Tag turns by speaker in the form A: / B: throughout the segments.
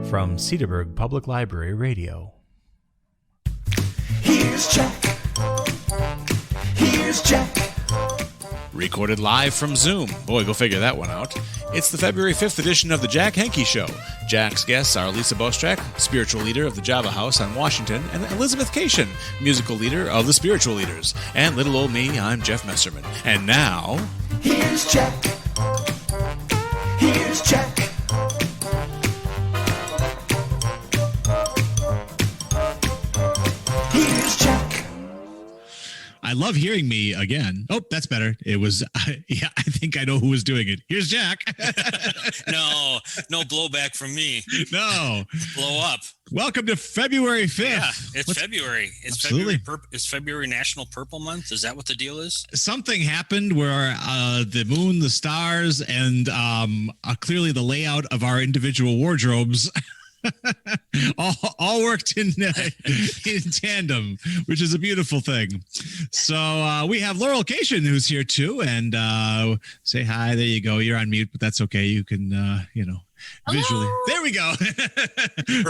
A: from Cedarburg Public Library Radio.
B: Here's Jack. Here's Jack.
C: Recorded live from Zoom. Boy, go figure that one out. It's the February 5th edition of the Jack Henke Show. Jack's guests are Lisa Bostrack, spiritual leader of the Java House on Washington, and Elizabeth Kashinn, musical leader of the Spiritual Leaders. And little old me, I'm Jeff Messerman. And now...
B: Here's Jack. Here's Jack. Here's Jack.
D: I love hearing me again. Oh, that's better. It was, yeah, I think I know who was doing it. Here's Jack.
E: No blowback from me.
D: No.
E: Blow up.
D: Welcome to February 5th.
E: Yeah, it's February. It's
D: Absolutely.
E: February. It's February National Purple Month. Is that what the deal is?
D: Something happened where the moon, the stars, and clearly the layout of our individual wardrobes all worked in tandem, which is a beautiful thing. So we have Laurel Kashinn, who's here too, and say hi. There you go. You're on mute, but that's okay. You can, visually.
E: Hello.
D: There we go.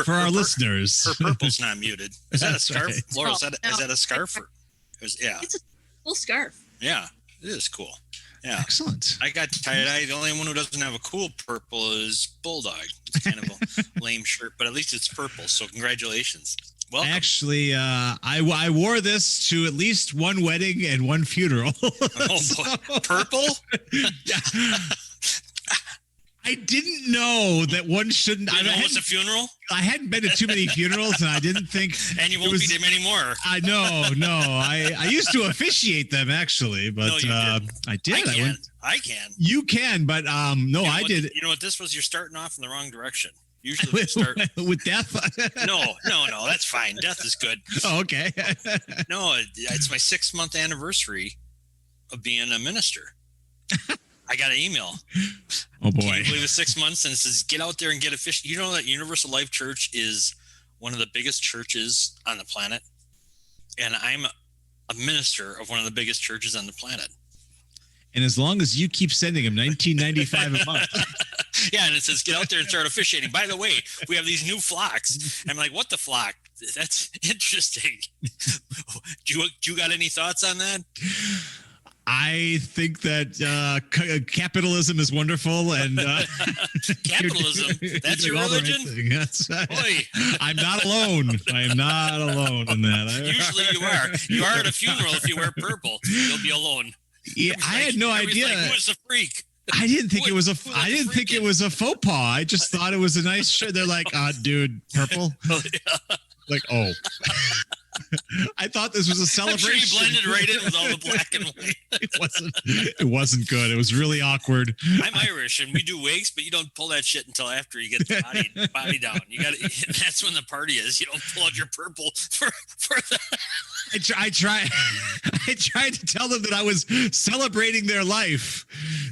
D: For our listeners,
E: Her purple's not muted. Is that a scarf,
D: right.
E: Laurel? Is that a scarf? Yeah,
F: It's a full scarf.
E: yeah, it is cool. Yeah.
D: excellent.
E: I got tie-dye. The only one who doesn't have a cool purple is Bulldog. It's kind of a lame shirt, but at least it's purple. So congratulations. Welcome.
D: Actually, I wore this to at least one wedding and one funeral.
E: Oh, boy. Purple?
D: I didn't know that one shouldn't.
E: You know it's a funeral?
D: I hadn't been to too many funerals, and I didn't think.
E: And you won't be there anymore.
D: I know. I used to officiate them actually, but
E: No, you didn't.
D: I did.
E: I can.
D: You can, but no,
E: You know
D: I
E: what?
D: did.
E: You know what? This was you're starting off in the wrong direction. Usually we start.
D: With death.
E: No, that's fine. Death is good.
D: Oh, okay.
E: No, it's my 6-month anniversary of being a minister. I got an email.
D: Oh boy.
E: Can you believe it's 6 months and it says get out there and get a fish. You know that Universal Life Church is one of the biggest churches on the planet, and I'm a minister of one of the biggest churches on the planet.
D: And as long as you keep sending them $19.95 a month.
E: Yeah, and it says get out there and start officiating. By the way, we have these new flocks. I'm like, what the flock? That's interesting. Do you got any thoughts on that?
D: I think that capitalism is wonderful, and
E: Capitalism? That's your religion? Boy.
D: I'm not alone. I am not alone in that.
E: Usually you are. You are at a funeral if you wear purple. You'll be alone.
D: Yeah, I had no idea.
E: Like, who is the freak?
D: I didn't think it was a.
E: Who
D: I didn't think it was a faux pas. I just thought it was a nice shirt. They're like, dude, purple. Like, oh. I thought this was a celebration.
E: I'm sure you blended right in with all the black and white.
D: It wasn't good. It was really awkward.
E: I'm Irish and we do wigs, but you don't pull that shit until after you get the body down. You got that's when the party is. You don't pull out your purple for the.
D: I tried to tell them that I was celebrating their life.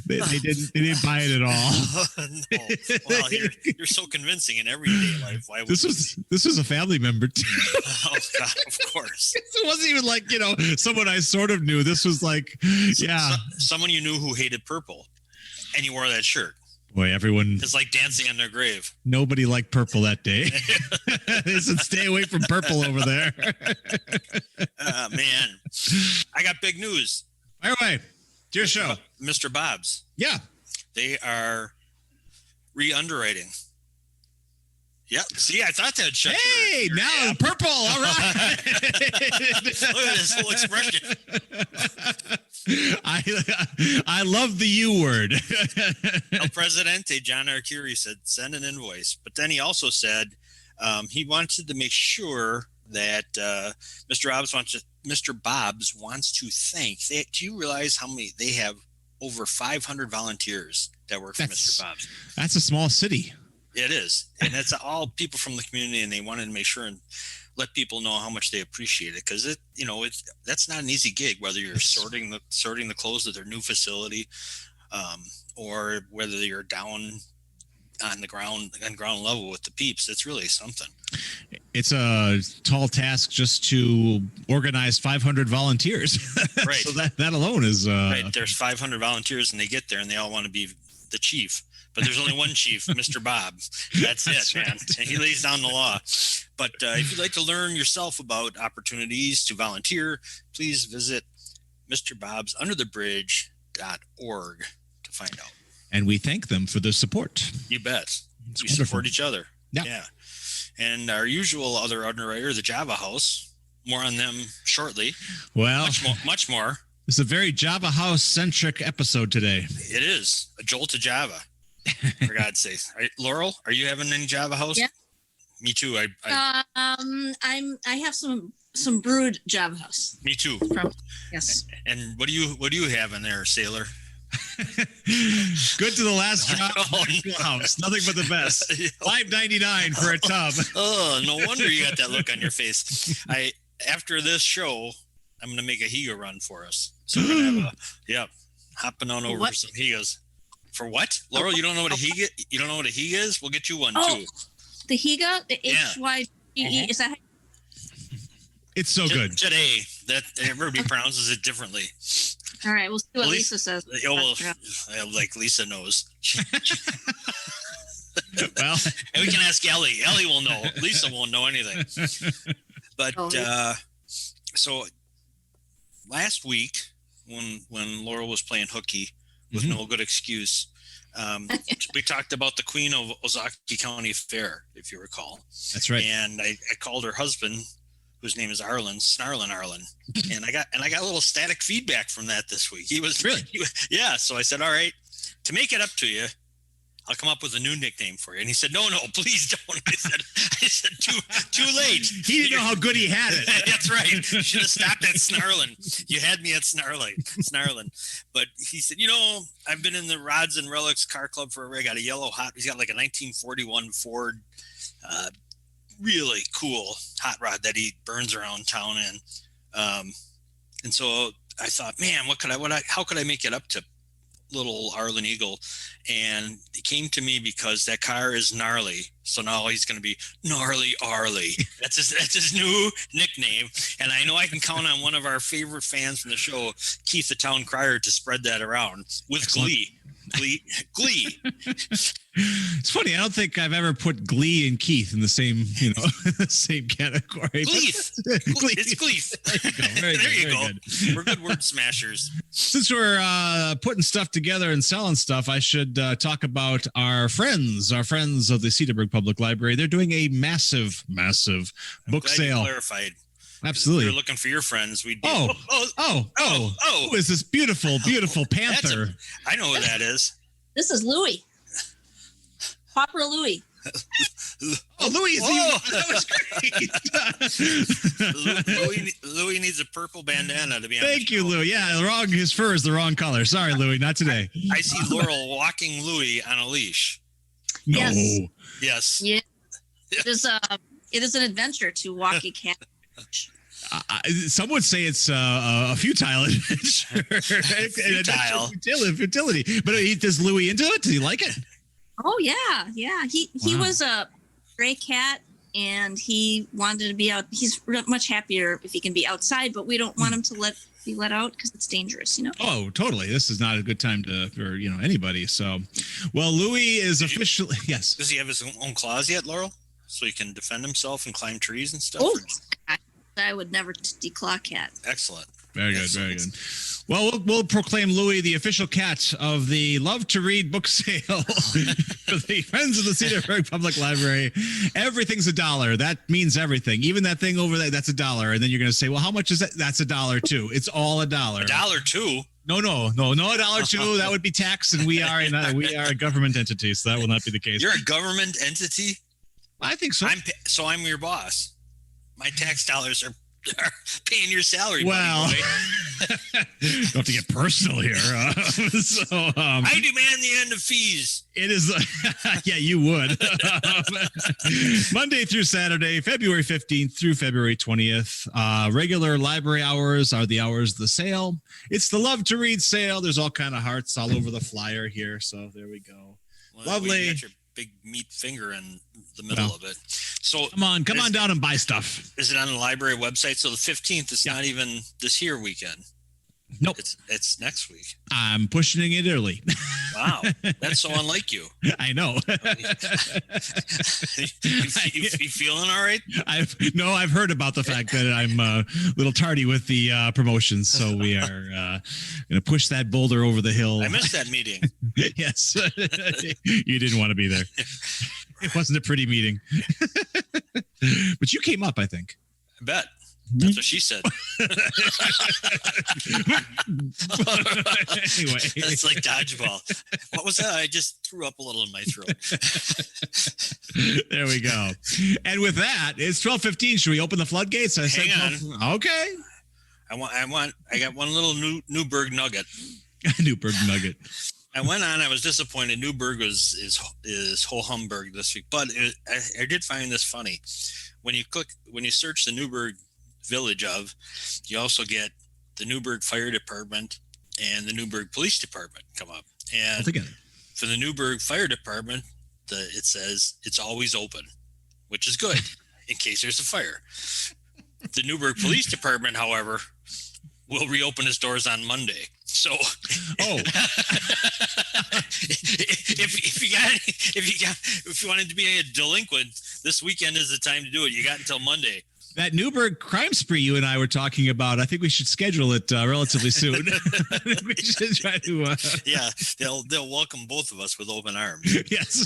D: They didn't buy it at all.
E: No. Well, you're so convincing in everyday life. Why would
D: This was a family member too.
E: Oh God, of course.
D: It wasn't even like, someone I sort of knew. This was like, yeah.
E: Someone you knew who hated purple, and you wore that shirt.
D: Boy, everyone.
E: It's like dancing on their grave.
D: Nobody liked purple that day. They said, stay away from purple over there.
E: Man, I got big news.
D: Fire away. It's your show.
E: Mr. Bob's.
D: Yeah.
E: They are re-underwriting. Yep. See, I thought that'd shut
D: Hey, now purple. All right.
E: Look at this whole expression.
D: I love the U word.
E: El Presidente, John Arcuri, said, send an invoice. But then he also said he wanted to make sure that Mr. Bob's wants to thank. Do you realize how many they have? Over 500 volunteers that work for Mr. Bob's.
D: That's a small city.
E: It is. And it's all people from the community, and they wanted to make sure and let people know how much they appreciate it, because that's not an easy gig, whether you're sorting the clothes at their new facility, or whether you're down on the ground level with the peeps. It's really something. It's
D: a tall task just to organize 500 volunteers.
E: Right.
D: So that alone is
E: right. There's 500 volunteers, and they get there and they all want to be the chief. but there's only one chief, Mr. Bob. That's it, man. And he lays down the law. But if you'd like to learn yourself about opportunities to volunteer, please visit MrBobsUnderTheBridge.org to find out.
D: And we thank them for their support.
E: You bet.
D: It's
E: We
D: wonderful.
E: support each other.
D: Yeah.
E: And our usual other underwriter, the Java House. More on them shortly.
D: Well,
E: Much more.
D: it's a very Java House centric episode today.
E: It is a jolt to Java, for God's sake. Laurel, are you having any Java House?
F: Yeah.
E: Me too. I
F: have some brewed Java House.
E: me too.
F: Yes.
E: And what do you have in there, Sailor?
D: Good to the last drop.
E: Oh,
D: House. Nothing but the best. $5.99 for a tub.
E: Oh, no wonder you got that look on your face. After this show, I'm going to make a Higa run for us. So we're going to have hopping on over some Higas. For what? Laurel, you don't know what a Higa? You don't know what a Higa is? We'll get you one too.
F: The Higa, the
E: Yeah.
F: HYGE, is that?
D: It's so good.
E: Today, that everybody pronounces it differently.
F: All right, we'll see what Lisa says.
E: Oh, well, like Lisa knows.
D: Well,
E: And we can ask Ellie. Ellie will know. Lisa won't know anything. But so last week, when Laurel was playing hooky with no good excuse, we talked about the Queen of Ozaukee County Fair, if you recall.
D: that's right.
E: And I called her husband, whose name is Arlen, Snarlin Arlen, and I got a little static feedback from that this week. He was
D: Really?
E: Yeah. So I said, all right, to make it up to you, I'll come up with a new nickname for you. And he said, no, please don't. I said, too late.
D: He didn't know how good he had it.
E: That's right. You should have stopped at Snarlin. You had me at Snarlin. But he said, I've been in the Rods and Relics Car Club forever. I got a yellow he's got like a 1941 Ford, really cool hot rod that he burns around town in. And so I thought, man, how could I make it up to little Arlen Eagle? And it came to me because that car is gnarly. So now he's going to be Gnarly Arlie. That's his new nickname. And I know I can count on one of our favorite fans from the show, Keith the Town Crier, to spread that around with
D: Excellent.
E: Glee.
D: It's funny. I don't think I've ever put Glee and Keith in the same, same category.
E: Gleef. It's Gleef.
D: There you go.
E: Good. We're good word smashers.
D: Since we're putting stuff together and selling stuff, I should talk about our friends of the Cedarburg Public Library. They're doing a massive book
E: Glad
D: sale.
E: you clarified.
D: Absolutely.
E: If we were looking for your friends, we'd be.
D: Oh. Who is this beautiful panther?
E: I know who that is.
F: This is Louis. Popper Louis.
D: Oh, Louis! That was great.
E: Louis needs a purple bandana to be on.
D: Thank you, Louis. Yeah, his fur is the wrong color. Sorry, Louis, not today.
E: I see Laurel walking Louis on a leash.
D: No.
E: Yes.
F: Yeah. It is an adventure to walk a cat.
D: Some would say it's a futile adventure. Futility. But does Louis into it? Does he like it?
F: Oh yeah. He was a stray cat, and he wanted to be out. He's much happier if he can be outside, but we don't want him to be let out because it's dangerous.
D: Oh, totally. This is not a good time for anybody. So, well, Louis is officially yes.
E: Does he have his own claws yet, Laurel? So he can defend himself and climb trees and stuff.
F: Oh, I would never declaw cat.
E: Excellent.
D: Very good. Very good. Well, we'll proclaim Louis the official cat of the Love to Read book sale for the Friends of the Cedarburg Public Library. Everything's $1. That means everything. Even that thing over there, that's $1. And then you're going to say, well, how much is that? That's $1 too. It's all $1.
E: $1 too.
D: No, $1 too. That would be tax, and we are a government entity, so that will not be the case.
E: You're a government entity?
D: I think so.
E: I'm your boss. My tax dollars are paying your salary.
D: Well, don't have to get personal here. I
E: demand the end of fees.
D: It is, yeah, you would. Monday through Saturday, February 15th through February 20th. Regular library hours are the hours of the sale. It's the Love to Read sale. There's all kind of hearts all over the flyer here. So there we go.
E: Well,
D: lovely.
E: You got your big meat finger in the middle of it. So
D: come on down and buy stuff.
E: Is it on the library website? So the 15th is not even this here weekend.
D: Nope.
E: It's next week.
D: I'm pushing it early.
E: Wow, that's so unlike you.
D: I know.
E: you feeling all right?
D: I've heard about the fact that I'm a little tardy with the promotions, so we are going to push that boulder over the hill.
E: I missed that meeting.
D: Yes, you didn't want to be there. It wasn't a pretty meeting, but you came up, I think.
E: I bet. That's what she said.
D: Anyway,
E: it's like dodgeball. What was that? I just threw up a little in my throat.
D: There we go. And with that, it's 12:15. Should we open the floodgates?
E: Hang on.
D: Okay.
E: I got one little Newburgh nugget.
D: Newburgh nugget.
E: I went on. I was disappointed. Newburgh is whole Hamburg this week, but I did find this funny. When you search the Newburgh village of, you also get the Newburgh Fire Department and the Newburgh Police Department come up. And for the Newburgh Fire Department, it says it's always open, which is good in case there's a fire. The Newburgh Police Department, however, will reopen its doors on Monday. So, if you wanted to be a delinquent, this weekend is the time to do it. You got until Monday.
D: That Newburgh crime spree you and I were talking about, I think we should schedule it relatively soon. We should try to.
E: Yeah, they'll welcome both of us with open arms.
D: Yes,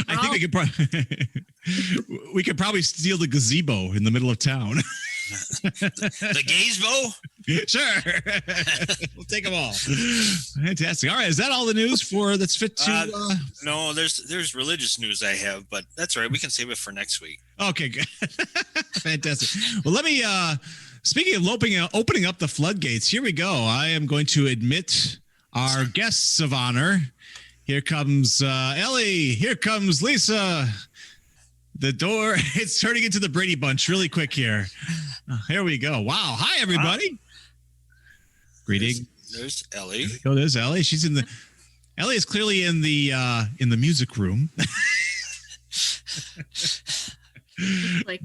D: I think we could probably steal the gazebo in the middle of town.
E: The gazebo?
D: Sure. We'll take them all. Fantastic. All right, is that all the news that's fit to?
E: No, there's religious news I have, but that's all right. We can save it for next week.
D: Okay, good. Fantastic. Well, let me, speaking of opening up the floodgates, here we go. I am going to admit our guests of honor. Here comes Ellie. Here comes Lisa. The door, it's turning into the Brady Bunch really quick here. Here we go. Wow. Hi, everybody. Greeting.
E: There's Ellie.
D: Oh, there's Ellie. Ellie is clearly in the music room.
F: Like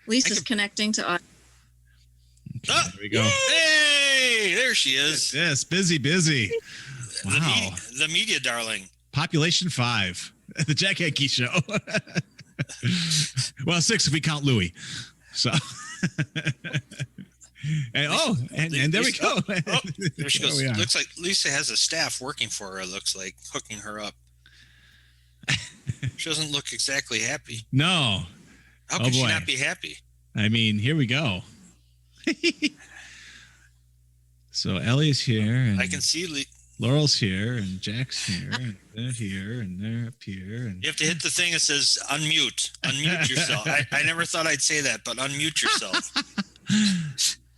F: Lisa's connecting to us.
D: Okay, there we go.
E: Hey, there she is.
D: Yes, busy. Wow.
E: The media darling.
D: Population 5. The Jack Henke Show. Well, 6 if we count Louis. So, and there we go.
E: There she goes. Looks like Lisa has a staff working for her. Looks like hooking her up. She doesn't look exactly happy.
D: No.
E: How could she not be happy?
D: I mean, here we go. So Ellie's here, and
E: I can see
D: Laurel's here, and Jack's here, and they're here, and they're up here. And
E: you have to hit the thing that says unmute. Unmute yourself. I never thought I'd say that, but unmute yourself.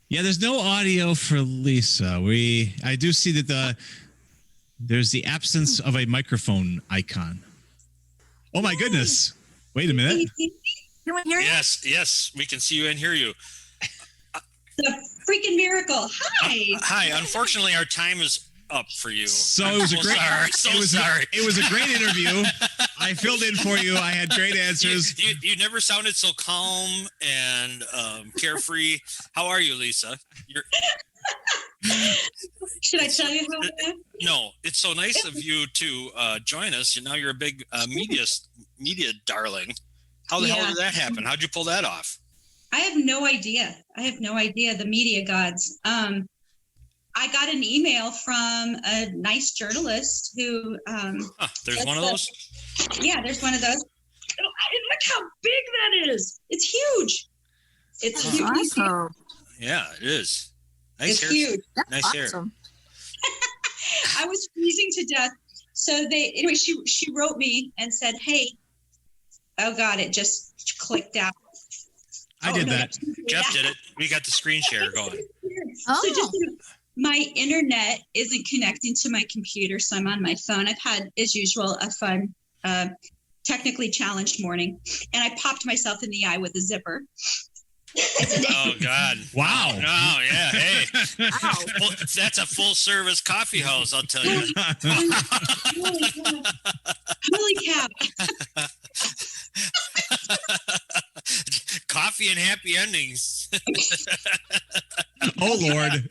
D: Yeah, there's no audio for Lisa. I do see that there's the absence of a microphone icon. Oh my goodness! Wait a minute.
F: Can we hear you?
E: Yes, we can see you and hear you.
G: The freaking miracle! Hi.
E: Hi. Unfortunately, our time is up for you.
D: So it was
E: sorry.
D: It was a great interview. I filled in for you. I had great answers.
E: You never sounded so calm and carefree. How are you, Lisa?
G: Should I tell you how I am?
E: No, it's so nice of you to join us. Now you're a big media darling. How the hell did that happen? How'd you pull that off?
G: I have no idea. The media gods. I got an email from a nice journalist who.
E: There's one of those?
G: Yeah, there's one of those. Oh, look how big that is. It's huge. It's huge.
F: Awesome.
E: Yeah, it is. Nice hair.
G: Huge.
E: Nice
F: awesome.
G: I was freezing to death. So she wrote me and said, "Hey, oh God, it just clicked out."
D: I did that.
E: Jeff did it. We got the screen share going.
G: So just my internet isn't connecting to my computer, so I'm on my phone. I've had, as usual, a fun, technically challenged morning, and I popped myself in the eye with a zipper.
E: Oh God!
D: Wow!
E: Oh yeah! Hey, well, that's a full-service coffee house, I'll tell you.
G: Holy cow!
E: Coffee and happy endings.
D: Oh Lord.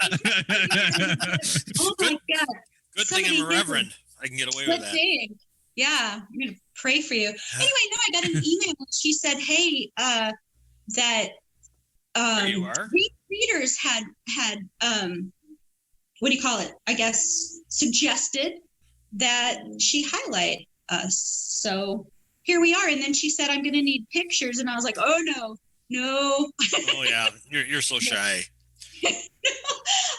G: Oh my God.
E: Good thing I'm a reverend. I can get away with
G: Good
E: that.
G: thing. Yeah, I'm gonna pray for you. Anyway, no, I got an email. She said, "Hey, that
E: There you are.
G: readers had what do you call it? I guess suggested that she highlight us. So here we are." And then she said, "I'm going to need pictures," and I was like, "Oh no."
E: Oh yeah, you're so shy.
G: I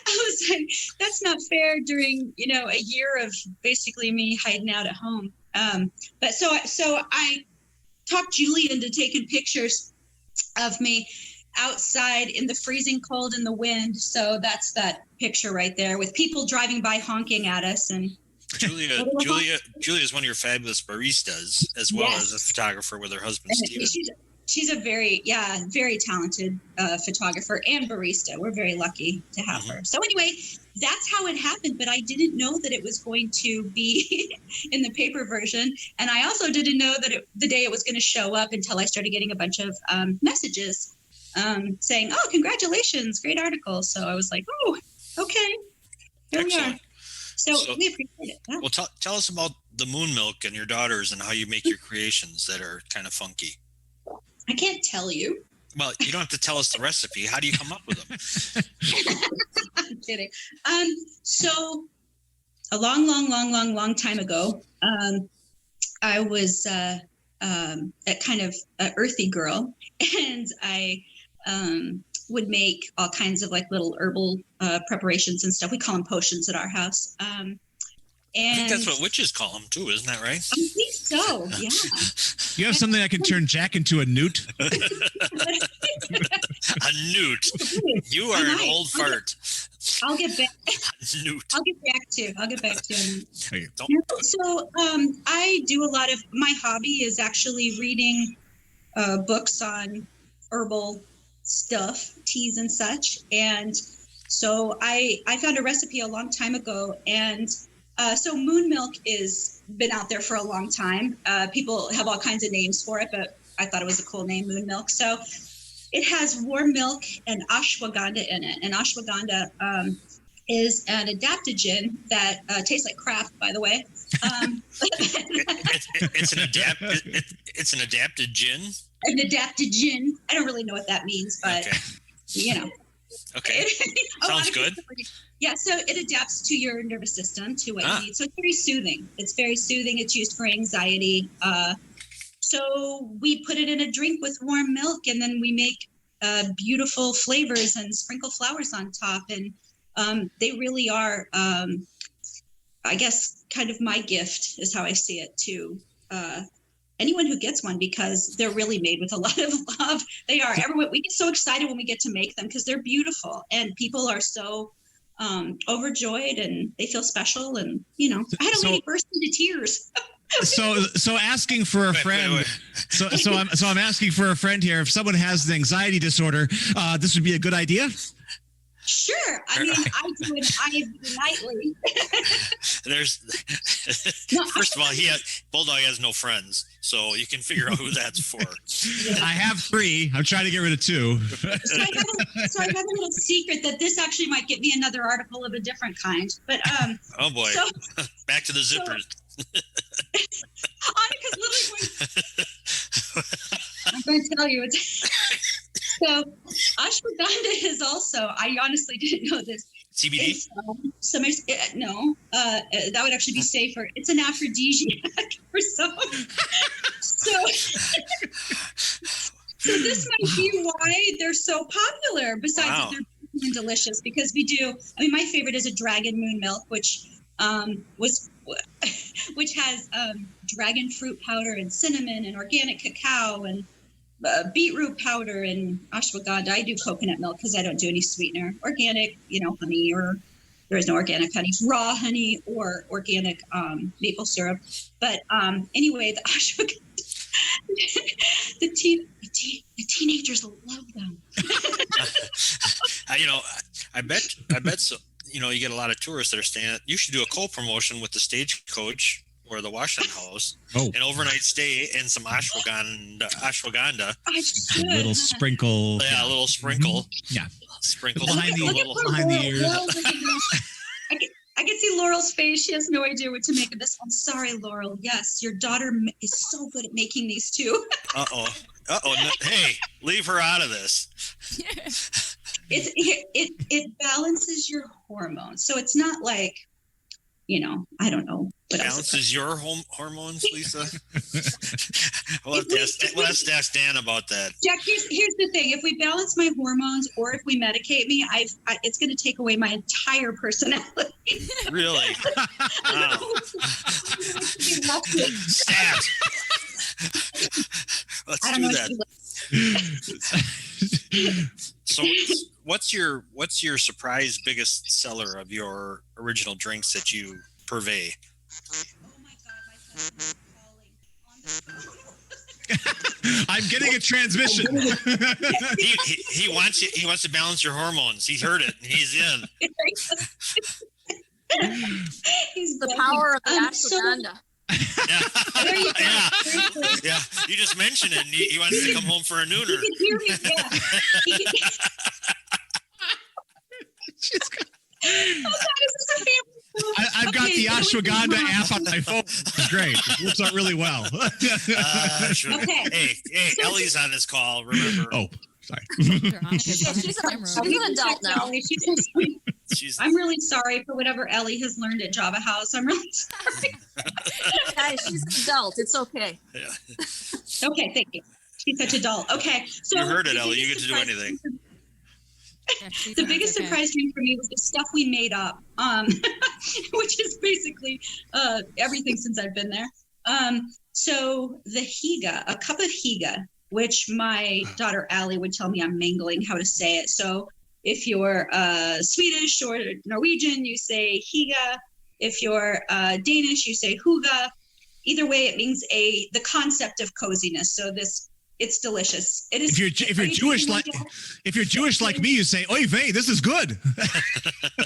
G: was like, that's not fair during, a year of basically me hiding out at home. But so I talked Julie into taking pictures of me outside in the freezing cold and the wind. So that's that picture right there with people driving by honking at us. And
E: Julia is one of your fabulous baristas, as well as a photographer with her husband, Steven.
G: She's a very talented photographer and barista. We're very lucky to have her. So anyway, that's how it happened. But I didn't know that it was going to be in the paper version. And I also didn't know that the day it was going to show up until I started getting a bunch of messages saying, "Oh, congratulations, great article." So I was like, "Oh, okay, here we are." So we appreciate it. Yeah.
E: Well, tell us about the moon milk and your daughters and how you make your creations that are kind of funky.
G: I can't tell you.
E: Well, you don't have to tell us the recipe. How do you come up with them?
G: I'm kidding. So a long time ago, I was a kind of earthy girl, and I would make all kinds of like little herbal preparations and stuff. We call them potions at our house.
E: I think that's what witches call them too, isn't that right?
G: I think so. Yeah.
D: You have something that can turn Jack into a newt?
E: A newt. You are an old fart.
G: I'll get back.
E: Newt.
G: I'll get back to him.
D: Okay.
G: So I do a lot of my hobby is actually reading books on herbal stuff, teas and such. And so I found a recipe a long time ago, and so moon milk is been out there for a long time. People have all kinds of names for it, but I thought it was a cool name, moon milk. So it has warm milk and ashwagandha in it. And ashwagandha is an adaptogen that tastes like crap, by the way.
E: It's an adapted gin.
G: An adaptogen. I don't really know what that means, but
E: Okay. Sounds good.
G: Yeah, so it adapts to your nervous system, to what you need. So it's very soothing. It's used for anxiety. So we put it in a drink with warm milk, and then we make beautiful flavors and sprinkle flowers on top. And they really are, I guess, kind of my gift is how I see it to anyone who gets one, because they're really made with a lot of love. They are. Everyone, we get so excited when we get to make them because they're beautiful, and people are so overjoyed, and they feel special. And I had a lady burst into tears.
D: So asking for a friend.
E: Wait.
D: So I'm asking for a friend here. If someone has an anxiety disorder, this would be a good idea.
G: Sure. I mean, I do it nightly.
E: First of all, Bulldog has no friends, so you can figure out who that's for.
D: I have 3. I'm trying to get rid of 2.
G: So I have a little secret that this actually might get me another article of a different kind. But
E: oh boy, back to the zippers.
G: I'm going to tell you. So ashwagandha is also, I honestly didn't know this.
E: CBD?
G: No, that would actually be safer. It's an aphrodisiac for some. So this might be why they're so popular, besides that they're delicious, because we do, my favorite is a dragon moon milk, which has dragon fruit powder and cinnamon and organic cacao and beetroot powder and ashwagandha. I do coconut milk because I don't do any sweetener. Organic, honey, or there is no organic honey, raw honey or organic maple syrup. But anyway, the ashwagandha, the teenagers love them.
E: I bet so. You get a lot of tourists that are staying. You should do a co-promotion with the Stagecoach or the Washington House, an overnight stay and some ashwagandha.
G: I should.
D: A little sprinkle.
E: Yeah, a little sprinkle.
D: Yeah.
E: Sprinkle
D: Behind
E: a
D: the-
E: little.
D: behind the ears.
G: I can see Laurel's face. She has no idea what to make of this. I'm sorry, Laurel. Yes, your daughter is so good at making these too.
E: Uh-oh. No, hey, leave her out of this.
G: It balances your hormones, so it's not like, I don't know what else.
E: Balances your hormones, Lisa? we'll have to ask Dan about that.
G: Jack, here's the thing: if we balance my hormones, or if we medicate me, it's going to take away my entire personality.
E: Really? Wow. Stat. Let's do that. So, what's your surprise biggest seller of your original drinks that you purvey?
G: Oh my God, my husband is calling on the phone.
D: I'm getting a transmission.
E: He wants to balance your hormones. He's heard it and he's in.
G: He's
F: The
G: begging.
F: power of the
G: So-
F: ashwagandha.
G: There you go.
E: Yeah. You just mentioned it. And he wants to come home for a
G: He
E: nooner.
G: can hear me. Yeah. He can- Oh God, is this a family?
D: I've got
G: Okay,
D: the
G: so it's
D: ashwagandha
G: wrong.
D: app on my phone. It's great. It works out really well.
E: Sure.
G: Okay.
E: Hey, Ellie's on this call. Remember?
D: Oh, sorry.
F: She's an adult now.
G: I'm really sorry for whatever Ellie has learned at Java House. I'm really sorry.
F: Guys, she's an adult. It's okay.
E: Yeah.
G: Okay, thank you. She's such a doll. Okay, so
E: You heard it,
G: the
E: Ellie. You get
G: biggest
E: to do
G: surprise-
E: anything.
G: The biggest surprise drink for me was the stuff we made up, which is basically everything since I've been there. So the Higa, a cup of Higa, which my daughter Allie would tell me I'm mangling how to say it. So if you're Swedish or Norwegian, you say Higa. If you're Danish, you say Huga. Either way, it means the concept of coziness. So it's delicious. It is.
D: If you're Jewish like me, you say, "Oy vey, this is good."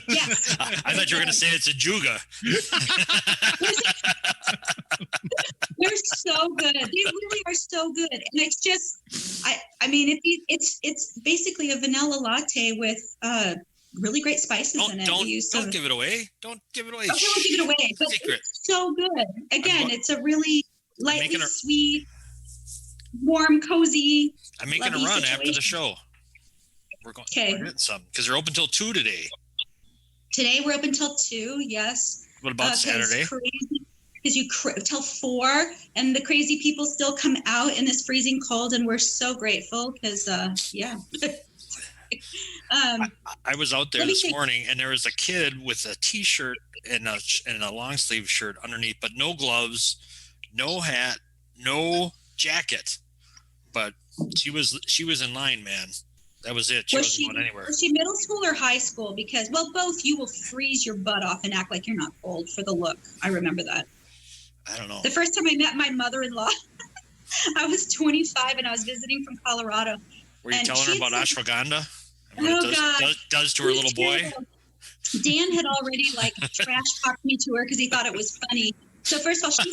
G: Yes.
E: I thought you were going to say it's a juga.
G: They're so good. They really are so good. And it's just, I mean, it's basically a vanilla latte with really great spices in it.
E: Don't give it away. Don't give it away.
G: Okay, we'll give it away. But
E: Secret.
G: it's so good. Again, it's a really lightly
E: making a-
G: sweet, warm, cozy.
E: I'm making a
G: lovely
E: run after the
G: situation.
E: show. We're going.
G: Okay.
E: We're getting some because they're open till 2 today.
G: Today we're open till 2. Yes.
E: What about Saturday?
G: Because till 4, and the crazy people still come out in this freezing cold, and we're so grateful because yeah.
E: I was out there
G: Let me
E: this
G: think.
E: morning, and there was a kid with a T-shirt and a long sleeve shirt underneath, but no gloves, no hat, no jacket. But she was in line, man. That was it. She wasn't going anywhere.
G: Was she middle school or high school? Because, well, both. You will freeze your butt off and act like you're not cold for the look. I remember that.
E: I don't know.
G: The first time I met my mother-in-law, I was 25 and I was visiting from Colorado.
E: Were you
G: and
E: telling her
G: she
E: about
G: said-
E: ashwagandha? And what
G: Oh,
E: it
G: God.
E: does to her little boy?
G: Dan had already trash talked me to her because he thought it was funny. So first of all,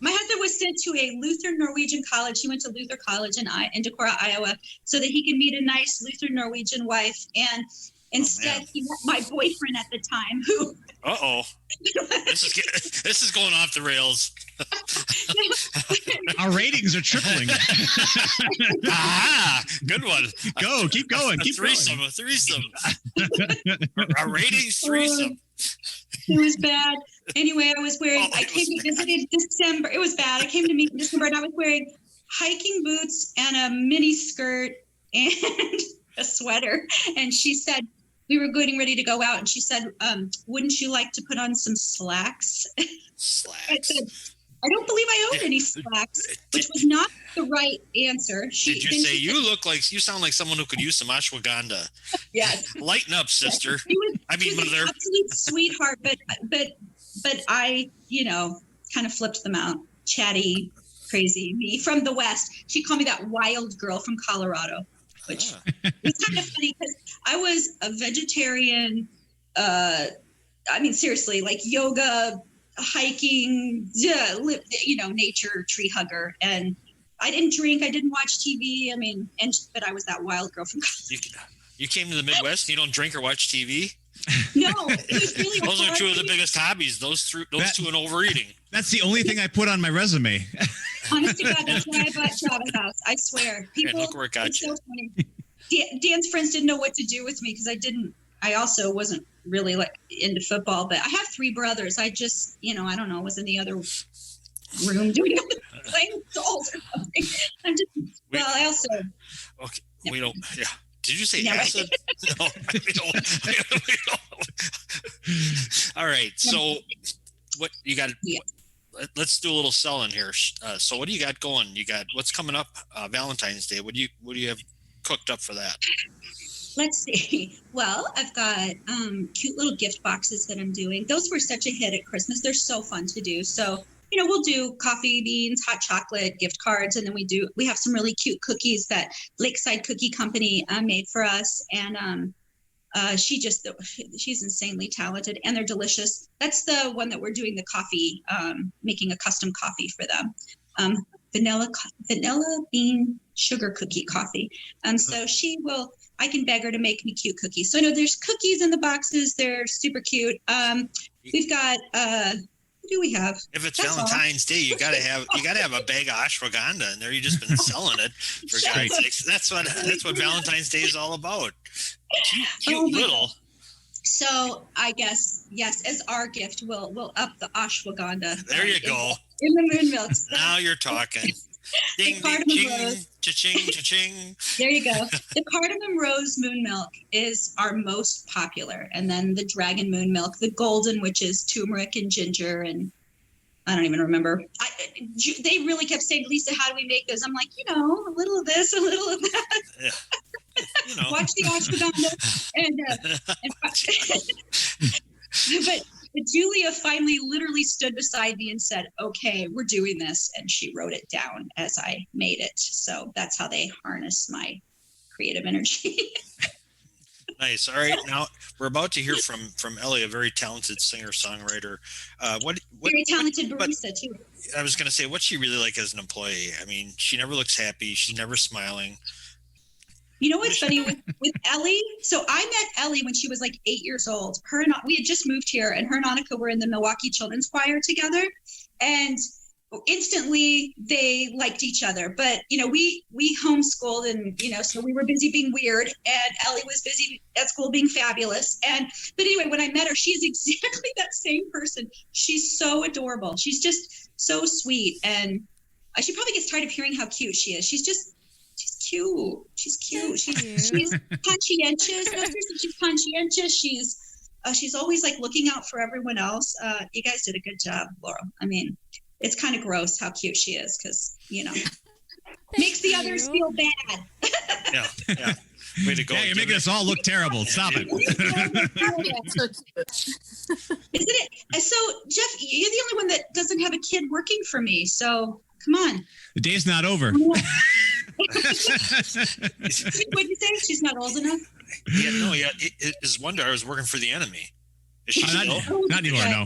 G: my husband was sent to a Lutheran Norwegian college. He went to Luther College in Decorah, Iowa, so that he could meet a nice Lutheran Norwegian wife. And instead, he met my boyfriend at the time, who.
E: Uh-oh. This is going off the rails.
D: Our ratings are tripling.
E: Ah, good one.
D: Keep going.
E: A threesome. A ratings threesome.
G: It was bad. Anyway, I was wearing.
E: Oh,
G: I came to visit in December. It was bad. I came to meet in December, and I was wearing hiking boots and a mini skirt and a sweater. And she said we were getting ready to go out, and she said, "Wouldn't you like to put on some slacks?" I
E: Slacks.
G: said, "I don't believe I own any slacks," which was not the right answer.
E: Did you
G: then
E: say
G: she
E: you sound like someone who could use some ashwagandha?
G: Yes.
E: Lighten up, sister.
G: She was an
E: mother.
G: absolute sweetheart, but I, kind of flipped them out. Chatty, crazy me from the West. She called me that wild girl from Colorado, which was kind of funny because I was a vegetarian. Seriously, like yoga, hiking, nature tree hugger, and I didn't drink. I didn't watch TV. But I was that wild girl from Colorado.
E: You came to the Midwest and you don't drink or watch TV?
G: No, it was really
E: Those are
G: hard.
E: two of the biggest hobbies. Those two and overeating.
D: That's the only thing I put on my resume.
G: Honest to God, that's why I bought Java House. I swear. People,
E: look where it got
G: it's
E: you.
G: so funny. Dan's friends didn't know what to do with me because I also wasn't really like into football, but I have 3 brothers. I just, I don't know, was in the other room doing playing dolls or something. I also.
E: Okay,
G: No.
E: we don't. Yeah. Did you say
G: No.
E: acid? No, we don't. We don't. All right. So, what you got?
G: Yeah.
E: Let's do a little selling here. So, what do you got going? You got what's coming up? Valentine's Day. What do you have cooked up for that?
G: Let's see. Well, I've got cute little gift boxes that I'm doing. Those were such a hit at Christmas. They're so fun to do. So, we'll do coffee beans, hot chocolate, gift cards, and then we have some really cute cookies that Lakeside Cookie Company made for us. And she's insanely talented, and they're delicious. That's the one that we're doing the coffee, making a custom coffee for them. Vanilla bean sugar cookie coffee. So I can beg her to make me cute cookies. So I know there's cookies in the boxes. They're super cute. We've got, what do we have?
E: If it's
G: That's
E: Valentine's Day, you gotta have a bag of ashwagandha in there. You just been selling it for God's sakes. That's what Valentine's Day is all about. Cute little.
G: God. So I guess yes, as our gift, we'll up the ashwagandha.
E: There you go.
G: In the moon milk. So
E: Now you're talking. Ding, ding,
G: cardamom
E: ching,
G: rose.
E: cha-ching, cha-ching.
G: there you go. The cardamom rose moon milk is our most popular, and then the dragon moon milk, the golden, which is turmeric and ginger, and I don't even remember. They really kept saying, Lisa, how do we make this? I'm like, a little of this, a little of that.
E: Yeah.
G: Watch the ashwagandha, but Julia finally literally stood beside me and said, okay, we're doing this. And she wrote it down as I made it. So that's how they harness my creative energy.
E: Nice. All right. Now we're about to hear from Ellie, a very talented singer-songwriter.
G: Very talented barista too.
E: I was going to say, what's she really like as an employee? I mean, she never looks happy. She's never smiling.
G: You know what's funny with Ellie? So I met Ellie when she was like 8 years old. We had just moved here, and her and Annika were in the Milwaukee Children's Choir together. And instantly they liked each other. But, we homeschooled, and, so we were busy being weird, and Ellie was busy at school being fabulous. But anyway, when I met her, she is exactly that same person. She's so adorable. She's just so sweet. And she probably gets tired of hearing how cute she is. She's cute. She's cute. She's conscientious. No, seriously, she's conscientious. She's always like looking out for everyone else. You guys did a good job, Laurel. I mean, it's kind of gross how cute she is because, makes the others feel bad.
E: Yeah. Way to go.
D: Yeah, you're making us all look terrible. Stop it.
G: Isn't it? So, Jeff, you're the only one that doesn't have a kid working for me. So, come on.
D: The day's not over.
G: What'd you say? She's not old enough?
E: Yeah. It is wonder I was working for the enemy. Is she still?
D: Not anymore, no.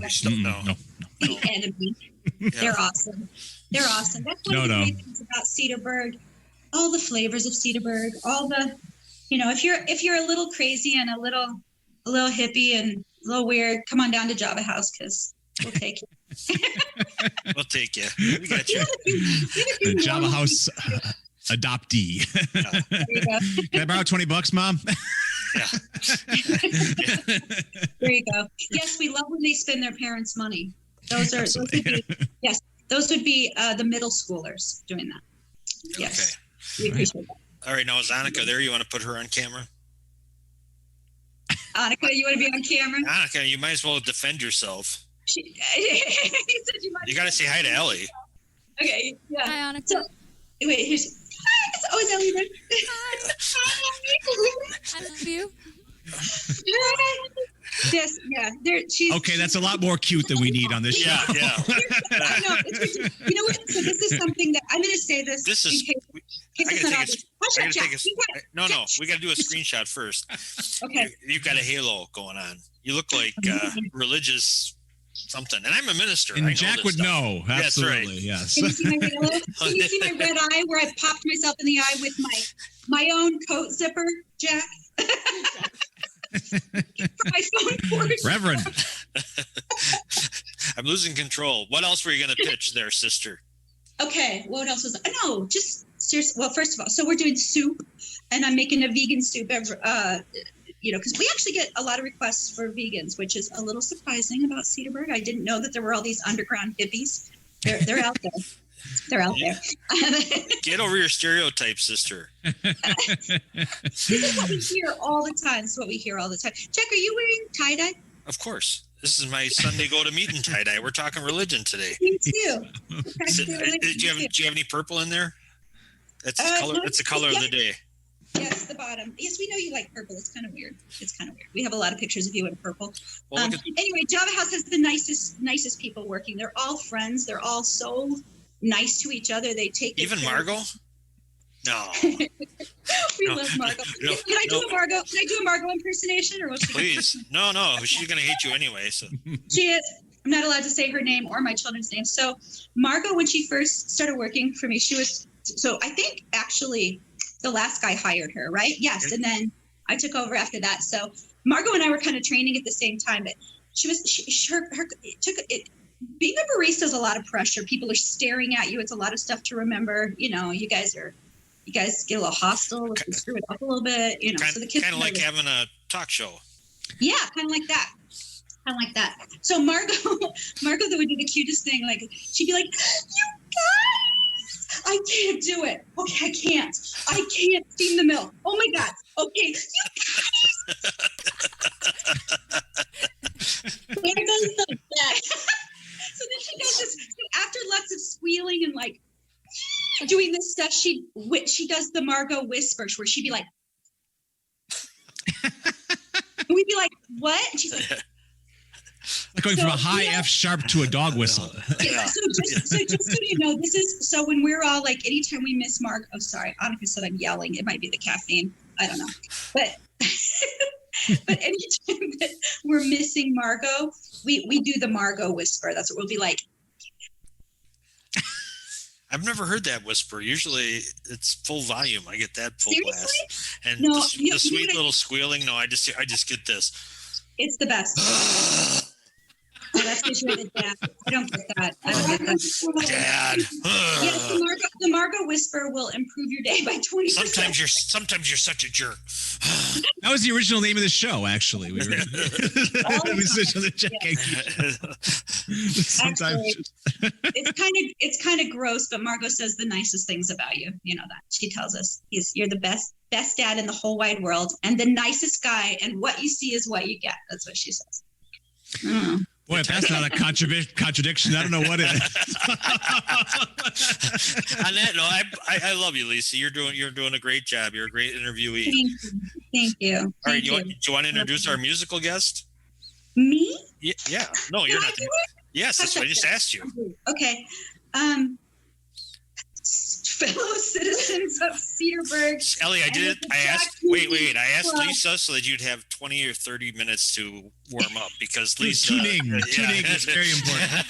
E: No.
G: The enemy.
E: Yeah.
G: They're awesome. That's one of the great things about Cedarburg. All the flavors of Cedarburg. All the, if you're a little crazy and a little hippie and a little weird, come on down to Java House because we'll take you.
E: We'll take you. We got you.
D: The Java House adoptee.
G: There you go.
D: Can I borrow $20, Mom?
E: Yeah.
G: There you go. Yes, we love when they spend their parents' money. Those would be the middle schoolers doing that. Yes.
E: Okay.
G: We appreciate that.
E: All right. Now, is Annika there? You want to put her on camera?
G: Annika, you want to be on camera?
E: Annika, you might as well defend yourself.
G: You said
E: You got to say hi to Ellie.
G: Okay. Yeah.
H: Hi, Annika.
G: So, wait, here's. Hi, is Ellie there?
H: I love you.
G: Yes, yeah. She's
D: Okay, that's a lot more cute than we need on this show.
E: Yeah.
G: I know. You know what? So this is something that I'm going to say this.
E: This is.
G: in case it's not obvious. Hush up, Jack.
E: No. We got to do a screenshot first.
G: Okay.
E: You've got a halo going on. You look like religious something, and I'm a minister.
D: And
E: I know
D: Jack
E: this
D: would
E: stuff.
D: know.
E: That's right.
D: Absolutely, yes.
G: Can you see my yellow? Can you see my red eye where I popped myself in the eye with my own coat zipper, Jack? For my phone cord.
D: Reverend.
E: I'm losing control. What else were you going to pitch there, sister?
G: Okay, what else was? No, just seriously. Well, first of all, so we're doing soup, and I'm making a vegan soup. Because we actually get a lot of requests for vegans, which is a little surprising about Cedarburg. I didn't know that there were all these underground hippies. They're out there. They're out there.
E: Get over your stereotype, sister.
G: This is what we hear all the time. This is what we hear all the time. Jack, are you wearing tie-dye?
E: Of course. This is my Sunday go to meeting tie-dye. We're talking religion today.
G: Me too.
E: Do you have any purple in there? That's the color. It's the color of the day.
G: Yes, the bottom. Yes, we know you like purple. It's kind of weird. We have a lot of pictures of you in purple.
E: Well,
G: anyway, Java House has the nicest people working. They're all friends. They're all so nice to each other. They take
E: even Margot. No.
G: We love Margot. Can I do a Margot? Can I do a Margot impersonation, or will she?
E: Please, no. She's gonna hate you anyway. So
G: she is. I'm not allowed to say her name or my children's names. So Margot, when she first started working for me, she was. So I think actually the last guy hired her, right? Yes, and then I took over after that. So Margot and I were kind of training at the same time, but she was. Being a barista is a lot of pressure. People are staring at you. It's a lot of stuff to remember. You guys get a little hostile. We screw it up a little bit. So the kids
E: kind of like having a talk show.
G: Yeah, kind of like that. So Margot that would do the cutest thing. Like she'd be like, "You guys, I can't do it. Okay, I can't steam the milk. Oh my God. Okay, you guys." Margot's the best. So then she does this after lots of squealing and like doing this stuff. She does the Margot whispers where she'd be like, and we'd be like, "What?" And she's like,
D: going from a high F sharp to a dog whistle.
G: Yeah. So just so you know, this is so when we're all like, anytime we miss Margot. Oh, sorry, Annika said I'm yelling. It might be the caffeine. I don't know, but. But anytime that we're missing Margot, we do the Margot whisper. That's what we'll be like.
E: I've never heard that whisper. Usually it's full volume. I get that full blast. And
G: No,
E: the sweet little squealing. No, I just get this.
G: It's the best. Oh, that's because you're the dad. I don't get that.
E: Dad.
G: Yeah, the Margot whisper will improve your day by 20%.
E: Sometimes you're such a jerk.
D: That was the original name of the show, actually. We were sometimes
G: it's kind of gross, but Margot says the nicest things about you. You know that. She tells us you're the best dad in the whole wide world and the nicest guy, and what you see is what you get. That's what she says.
D: Boy, if that's not a contradiction, I don't know what is.
E: On that note, I love you, Lisa. You're doing a great job. You're a great interviewee.
G: Thank you.
E: All right, do you want to introduce our musical guest?
G: Me?
E: Yeah. No, you're not. Yes, that's what I just asked you.
G: Okay. Fellow citizens of Cedarburg.
E: Ellie, I did it. I asked Lisa so that you'd have 20 or 30 minutes to warm up because Lisa.
D: Tuning is very important.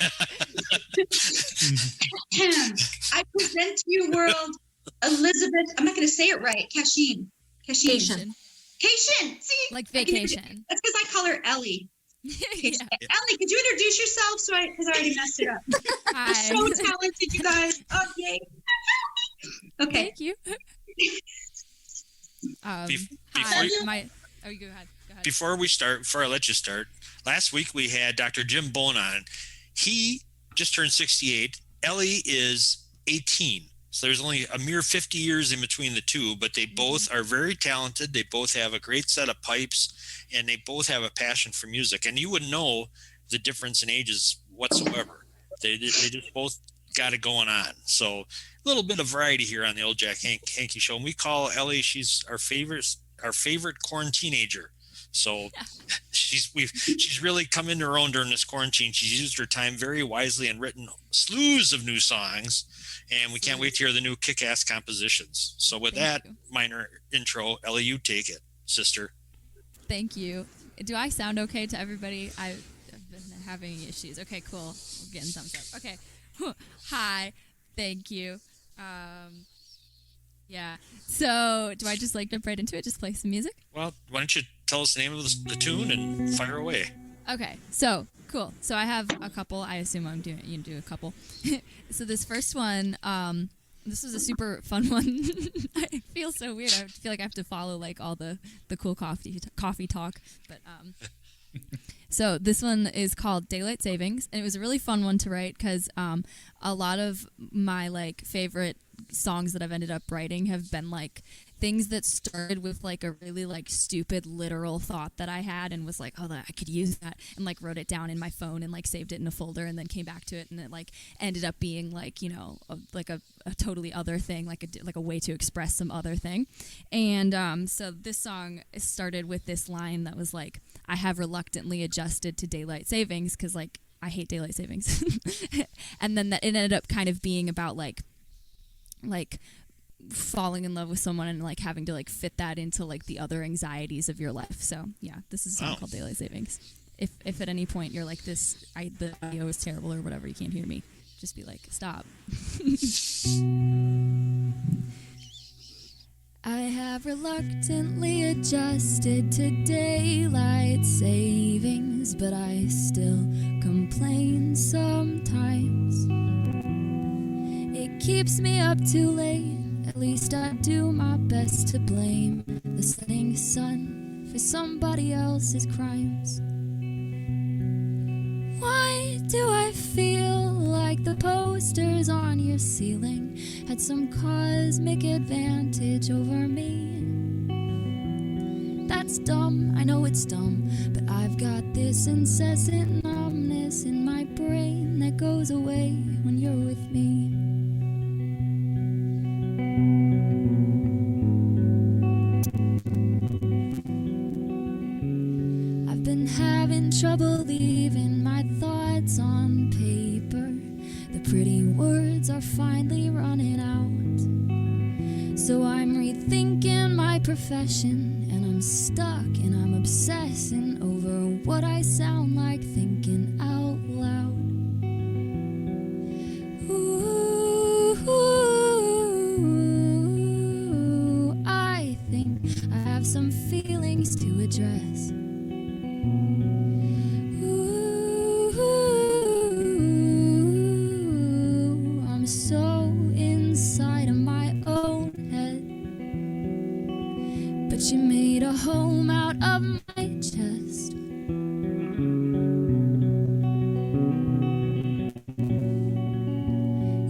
G: I present to you, world, Elizabeth. I'm not going to say it right. Kashinn. See,
H: like vacation.
G: That's because I call her Ellie.
H: Yeah.
G: Ellie, could you introduce yourself? Because I already messed it up.
H: Hi.
G: You're so talented, you guys. Oh, yay. Okay.
H: Thank you.
E: Before
H: you go ahead.
E: Before I let you start, last week we had Dr. Jim Bone on. He just turned 68. Ellie is 18. So there's only a mere 50 years in between the two, but they both are very talented. They both have a great set of pipes, and they both have a passion for music. And you wouldn't know the difference in ages whatsoever. They just both got it going on. So a little bit of variety here on the Old Jack Henke Show. And we call Ellie, she's our favorite corn teenager. So she's really come into her own during this quarantine. She's used her time very wisely and written slews of new songs. And we can't wait to hear the new kick-ass compositions. So with that minor intro, Ellie, you take it, sister.
H: Thank you. Do I sound okay to everybody? I've been having issues. Okay, cool. We're getting thumbs up. Okay. Hi. Thank you. Yeah. So, do I just like jump right into it? Just play some music?
E: Well, why don't you tell us the name of the tune and fire away?
H: Okay. So, cool. So, I have a couple. I assume you do a couple. So, this first one, this was a super fun one. I feel so weird. I feel like I have to follow like all the cool coffee talk, but so this one is called Daylight Savings, and it was a really fun one to write because a lot of my like favorite songs that I've ended up writing have been like things that started with like a really like stupid literal thought that I had and was like, oh, I could use that, and like wrote it down in my phone and like saved it in a folder and then came back to it, and it like ended up being like, you know, a totally other thing, like a way to express some other thing. And so this song started with this line that was like, I have reluctantly adjusted to daylight savings because like I hate daylight savings. And then it ended up kind of being about like falling in love with someone and like having to like fit that into like the other anxieties of your life. So yeah, this is a song called Daylight Savings. If at any point you're like the audio is terrible or whatever, you can't hear me, just be like, stop. I have reluctantly adjusted to daylight savings, but I still complain sometimes. It keeps me up too late. At least I do my best to blame the setting sun for somebody else's crimes. Why do I feel like the posters on your ceiling had some cosmic advantage over me? That's dumb, I know it's dumb, but I've got this incessant numbness in my brain that goes away when you're with me. I've been having trouble leaving my thoughts on paper. The pretty words are finally running out. So I'm rethinking my profession, and I'm stuck and I'm obsessing over what I sound like thinking out loud. Ooh, I think I have some feelings to address. I'm so inside of my own head, but you made a home out of my chest.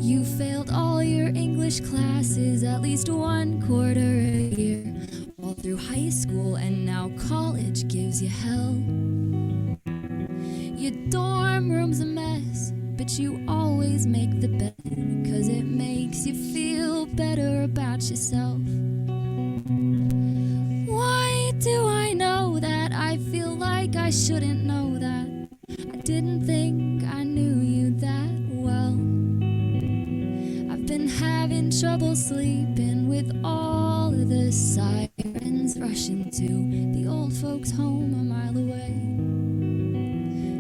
H: You failed all your English classes at least 1/4 a year, all through high school, and now college gives you hell. Your dorm room's a mess, but you always make the bed, 'cause it makes you feel better about yourself. Why do I know that? I feel like I shouldn't know that. I didn't think I knew you that well. I've been having trouble sleeping with all of the sirens rushing to the old folks' home a mile away.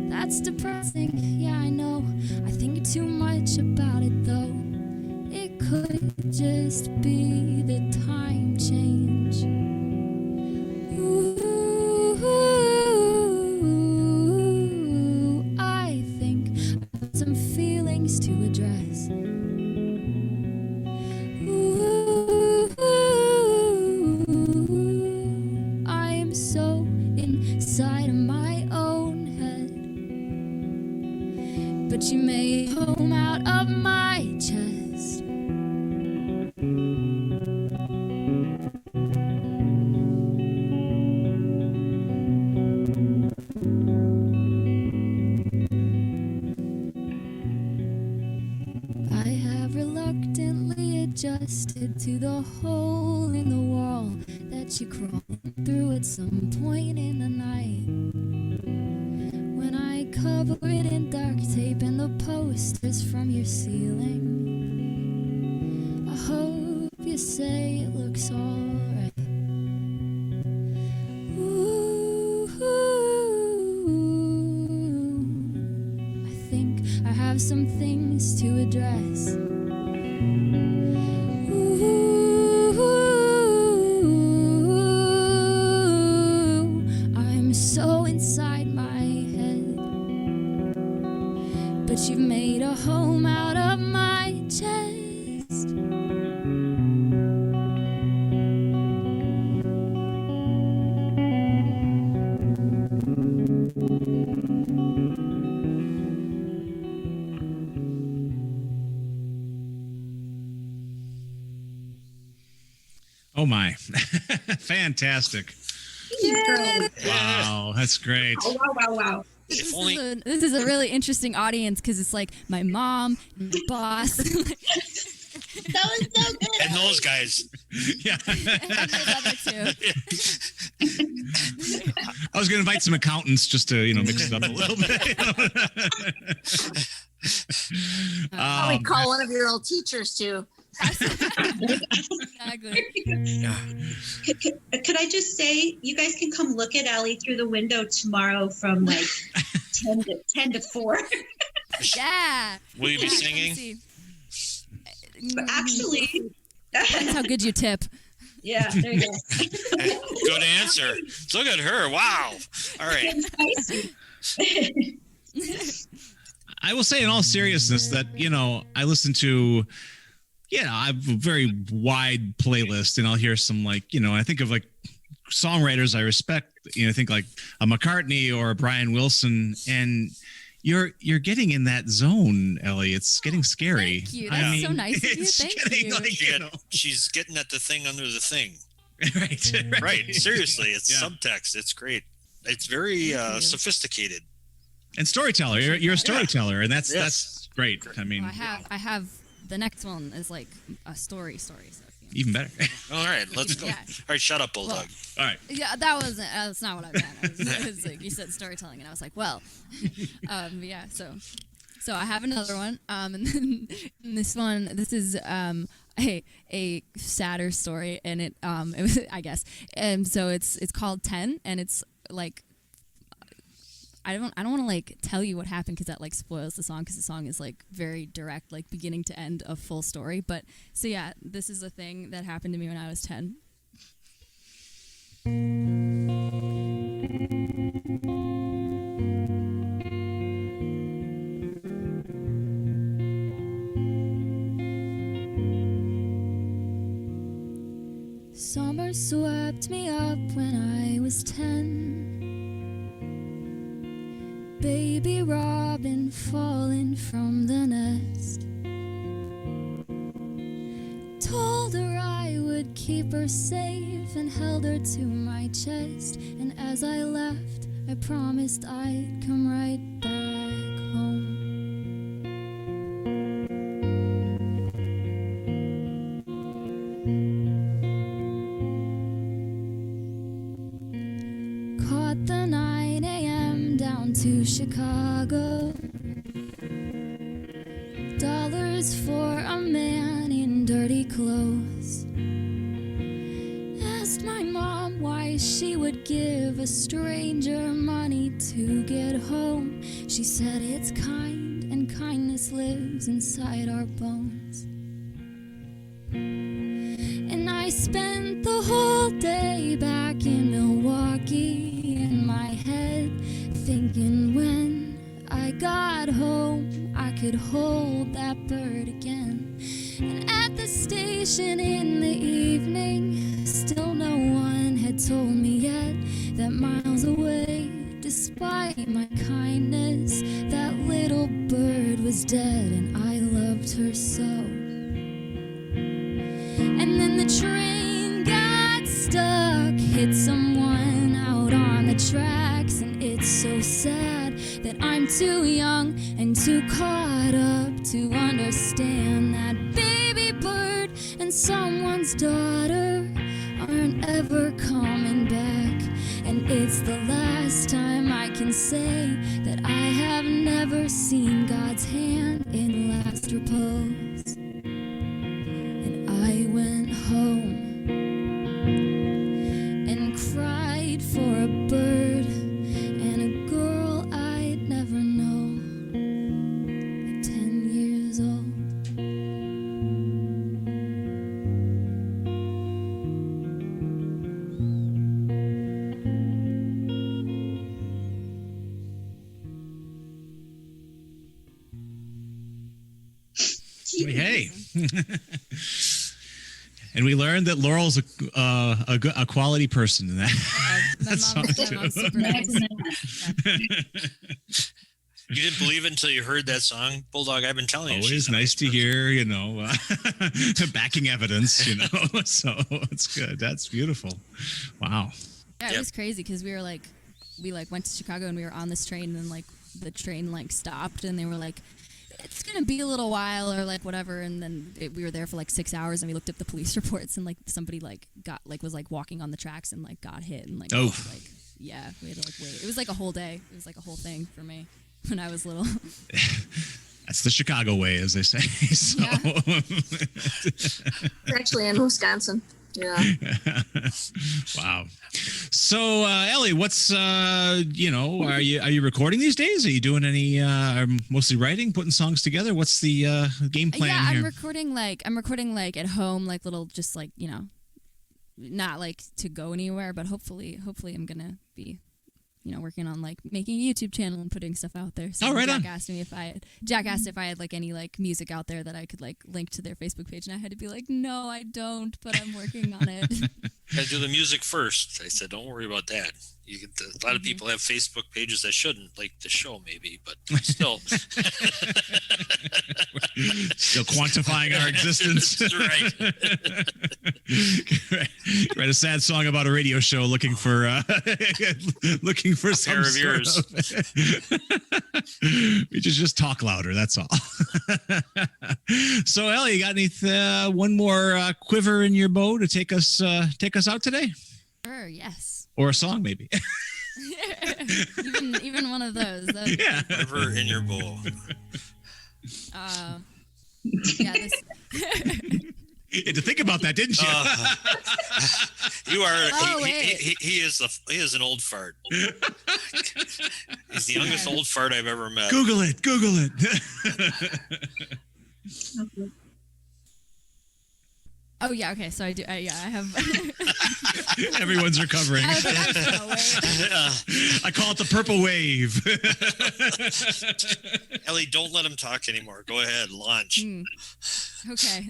H: That's depressing, yeah, I know. I think too much about it though. It could just be the time change. Ooh, I think I have some feelings to address. Ooh, I am so inside of my own head, but you made home out of my chest. I have reluctantly adjusted to the hole in the wall that you crawled through at some point in the night. When I cover it in duct tape and the posters from your ceiling, I hope you say it looks alright. Ooh, I think I have some things to address. Ooh,
D: Oh my. Fantastic.
G: Yeah.
D: Wow, that's great.
G: Oh, wow.
H: This
E: only-
H: is a really interesting audience because it's like my mom, my boss, and
G: That was so good.
E: And those guys.
D: Yeah.
H: those other two.
D: I was going to invite some accountants just to, mix it up a little bit.
F: Probably call one of your old teachers too.
H: Exactly.
G: Could I just say, you guys can come look at Allie through the window tomorrow from like 10 to 4.
H: Yeah.
E: Will you be
H: Yeah,
E: singing?
G: But actually,
H: That's how good you tip.
G: yeah, there you go.
E: Good answer. Look at her. Wow. All right.
D: I will say in all seriousness that, I listen to, I have a very wide playlist and I'll hear some I think of like songwriters I respect, I think like a McCartney or a Brian Wilson, and you're getting in that zone, Ellie. It's getting scary.
H: Thank you. That's so nice of you.
D: it's
H: Thank
D: getting
H: you.
E: She's getting at the thing under the thing.
D: Right.
E: Right. Seriously. It's
D: Yeah.
E: subtext. It's great. It's very
H: Thank you.
E: sophisticated.
D: And storyteller. You're a storyteller, and that's
E: Yes.
D: great. I mean,
H: Well, I have the next one is like a story. So,
D: even better.
E: All right. Let's go.
H: Yeah.
E: All right. Shut up, Bulldog.
D: All right.
H: yeah, that's not what I meant. It was like you said storytelling, and I was like, well, yeah. So I have another one. And then this is a sadder story, and it was, I guess. And so it's called 10, and it's like I don't want to like tell you what happened because that like spoils the song, because the song is like very direct, like beginning to end, a full story. But so yeah, this is a thing that happened to me when I was 10. Summer swept me up when I was 10. Baby robin falling from the nest. Told her I would keep her safe and held her to my chest. And as I left, I promised I'd come right back home. Caught the 9 a.m. down to Chicago. Dollars for a man in dirty clothes. Asked my mom why she would give a stranger money to get home. She said it's kind, and kindness lives inside our bones. And I spent the whole day back in Milwaukee in my head, thinking when I got home I could hold that bird again. And at the station in the evening, still no one had told me yet that miles away, despite my kindness, that little bird was dead, and I loved her so. And then the train got stuck, hit someone out on the tracks, and it's so sad that I'm too young and too caught up to understand that baby bird and someone's daughter aren't ever coming back. And it's the last time I can say that I have never seen God's hand in last repose. And I went home and cried for a bird and a girl I'd never known at 10 years old.
D: Hey. And we learned that Laurel's a quality person in that.
H: My mom's super nice.
E: You didn't believe it until you heard that song, Bulldog. I've been telling you.
D: Always nice to hear, backing evidence, So it's good. That's beautiful. Wow.
H: Yeah, it was crazy because we went to Chicago and we were on this train and like the train like stopped and they were like, it's gonna be a little while or like whatever, and then we were there for like 6 hours and we looked up the police reports and like somebody like was walking on the tracks and like got hit and like we had to like wait. It was like a whole day. It was like a whole thing for me when I was little.
D: That's the Chicago way, as they say. So.
F: Yeah. It's actually in Wisconsin. Yeah.
D: Wow. So, Ellie, what's are you recording these days? Are you doing any mostly writing, putting songs together? What's the game plan here?
H: I'm recording like at home, like little, just like not like to go anywhere, but hopefully I'm gonna be working on like making a YouTube channel and putting stuff out there. So Jack asked if I had like any like music out there that I could like link to their Facebook page, and I had to be like, no, I don't, but I'm working on it.
E: Gotta do the music first. I said, don't worry about that. A lot of people have Facebook pages that shouldn't, like the show maybe, but still.
D: Still quantifying our existence.
E: Right.
D: Write a sad song about a radio show looking for some
E: pair of
D: sort
E: ears.
D: We just talk louder. That's all. So, Ellie, you got any one more quiver in your bow to take us out today?
H: Sure. Yes.
D: Or a song, maybe.
H: even one of those.
D: Yeah.
E: Quiver in your bowl.
H: Yeah. This.
D: You had to think about that, didn't you?
E: You are.
H: Oh,
E: he is an old fart. He's the youngest old fart I've ever met.
D: Google it.
H: Oh yeah, okay. So I do. I have.
D: Everyone's recovering. I call it the purple wave.
E: Ellie, don't let him talk anymore. Go ahead, launch.
H: Okay.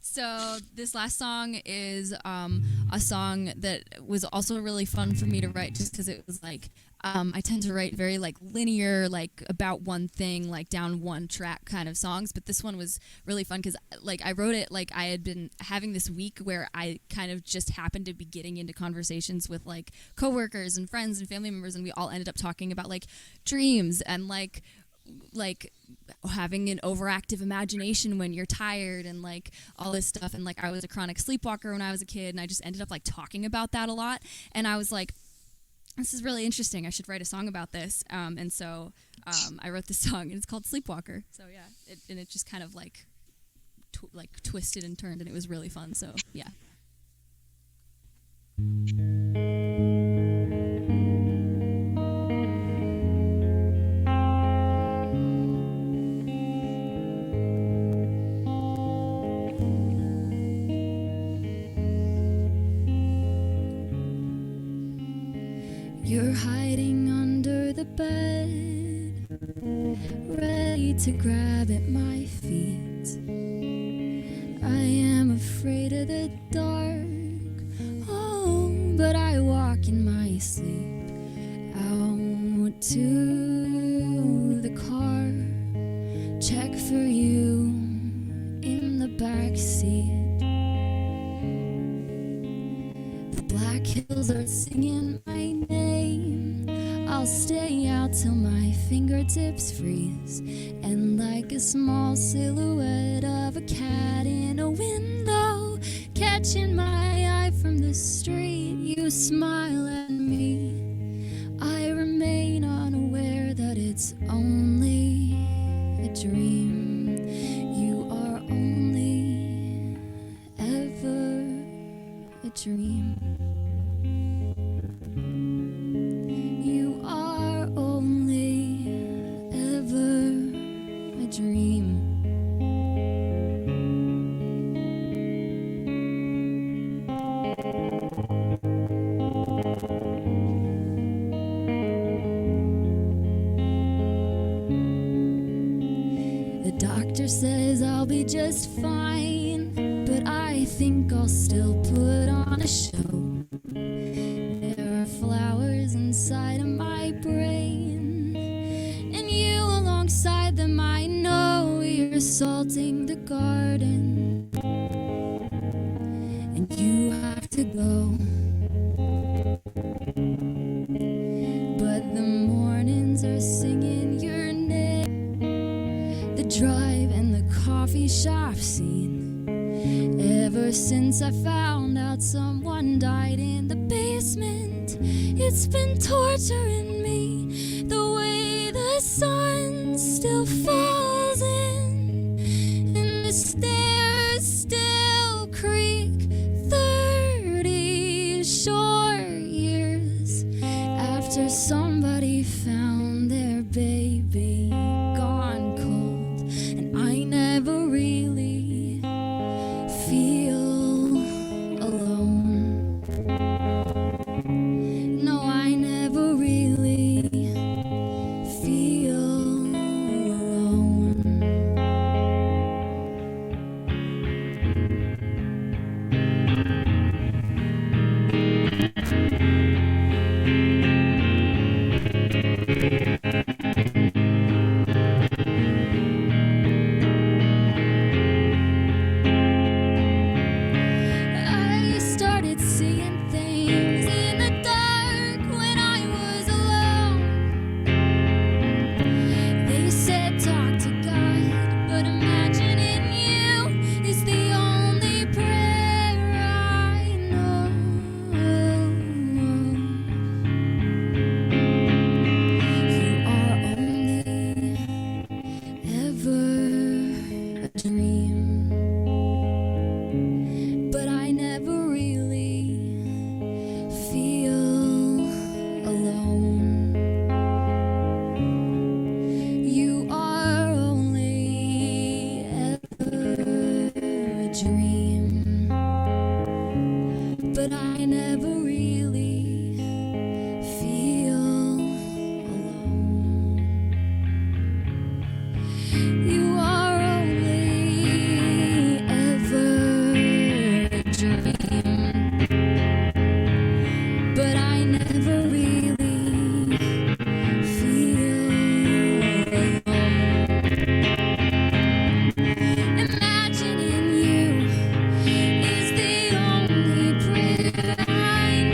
H: So this last song is a song that was also really fun for me to write, just because it was like I tend to write very like linear, like about one thing, like down one track kind of songs. But this one was really fun because like I wrote it like I had been having this week where I kind of just happened to be getting into conversations with like coworkers and friends and family members, and we all ended up talking about like dreams and like having an overactive imagination when you're tired and like all this stuff. And like I was a chronic sleepwalker when I was a kid, and I just ended up like talking about that a lot. And I was like, this is really interesting. I should write a song about this. And so I wrote this song, and it's called Sleepwalker. So yeah, it just kind of like twisted and turned, and it was really fun. So yeah. You're hiding under the bed, ready to grab at my feet. I am afraid of the dark, oh, but I walk in my sleep out to the car, check for you in the back seat. The black hills are singing my name. I'll stay out till my fingertips freeze, and like a small silhouette of a cat in a window, catching my eye from the street, you smile at me. I remain unaware that it's only a dream. You are only ever a dream. You are only ever a dream. The doctor says I'll be just fine, but I think I'll still put on a show. There are flowers inside of my brain, salting the garden, and you have to go. But the mornings are singing your name, the drive and the coffee shop scene. Ever since I found out someone died in the basement, it's been torturing me the way the sun still falls in, and the stairs still creak. 30 short years after somebody found their baby gone cold, and I never really feel alone. No, I never really feel alone. I started seeing things in the dark when I was alone. They said talk to God, but imagining you is the only prayer I know. You are only ever a dream, but I never really feel alone. You are only ever a dream, but I never really feel alone. You are only ever a dream, but I never really feel alone. Imagining you is the only prayer I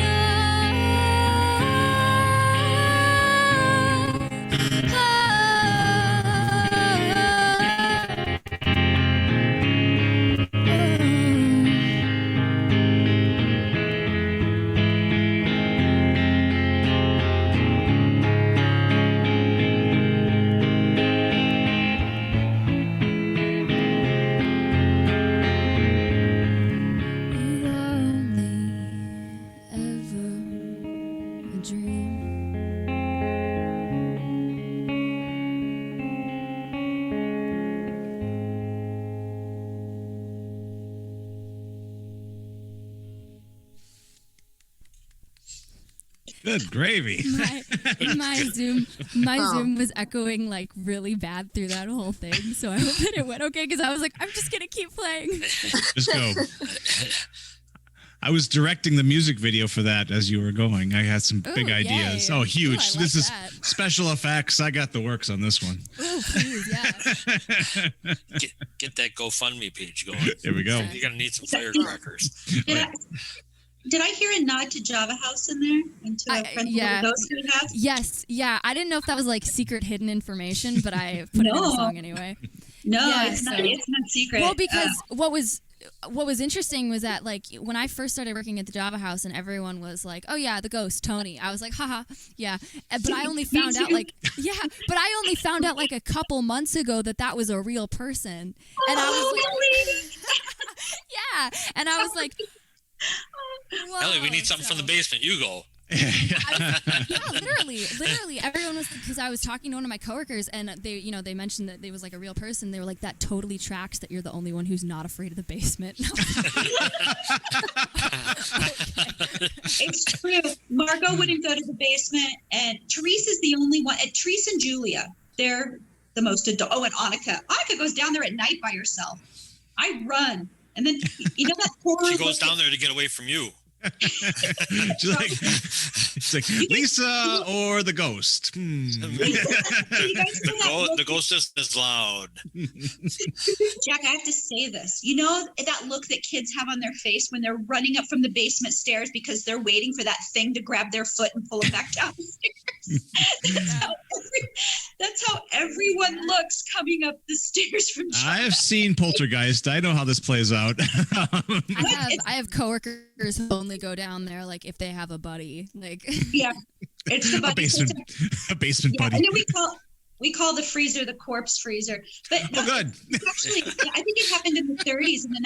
H: You are only ever a dream.
D: Good gravy.
H: My Zoom was echoing like really bad through that whole thing, so I hope that it went okay, because I was like, I'm just gonna keep playing.
D: Just go. I was directing the music video for that as you were going. I had some big
H: Ooh,
D: ideas.
H: yay.
D: Oh, huge.
H: Ooh, I
D: This
H: like
D: is
H: that.
D: special effects. I got the works on this one.
H: Oh, please, yeah.
E: Get that GoFundMe page going.
D: Here we go.
E: You're gonna need some firecrackers.
G: Did I hear a nod to Java House in there? And to a friend
H: yeah.
G: those who have?
H: Yes, yeah. I didn't know if that was like secret hidden information, but I put it in the
G: No.
H: song anyway.
G: No,
H: Yeah,
G: it's not.
H: so-
G: It's not secret.
H: Well, because what was interesting was that like when I first started working at the Java House and everyone was like, "Oh yeah, the ghost Tony," I was like, "Haha, yeah." But I only found out like like a couple months ago that was a real person, and I was like,
G: really?
H: "Yeah," and I was like,
E: Ellie, we
H: "Whoa,"
E: need something from the
H: so-
E: basement. You go.
H: Yeah, literally. Everyone was, because I was talking to one of my coworkers, and they mentioned that they was like a real person. They were like, "That totally tracks that you're the only one who's not afraid of the basement."
G: It's true. Margot wouldn't go to the basement, and Therese is the only one. And Therese and Julia, they're the most adult. Oh, and Annika. Annika goes down there at night by herself. I run, and then you know that horror.
E: She goes down there to get away from you.
D: She's like, It's like Lisa or the ghost.
E: The ghost is loud.
G: Jack, I have to say this. You know that look that kids have on their face when they're running up from the basement stairs because they're waiting for that thing to grab their foot and pull them back down the stairs? That's how everyone looks coming up the stairs from Jack.
D: I've seen Poltergeist. I know how this plays out.
H: I have coworkers who only go down there like if they have a buddy. Like
G: Yeah, it's the buddy system.
D: A basement buddy.
G: And then we call the freezer the corpse freezer. But
D: Good.
G: Actually, I think it happened in the 30s. In the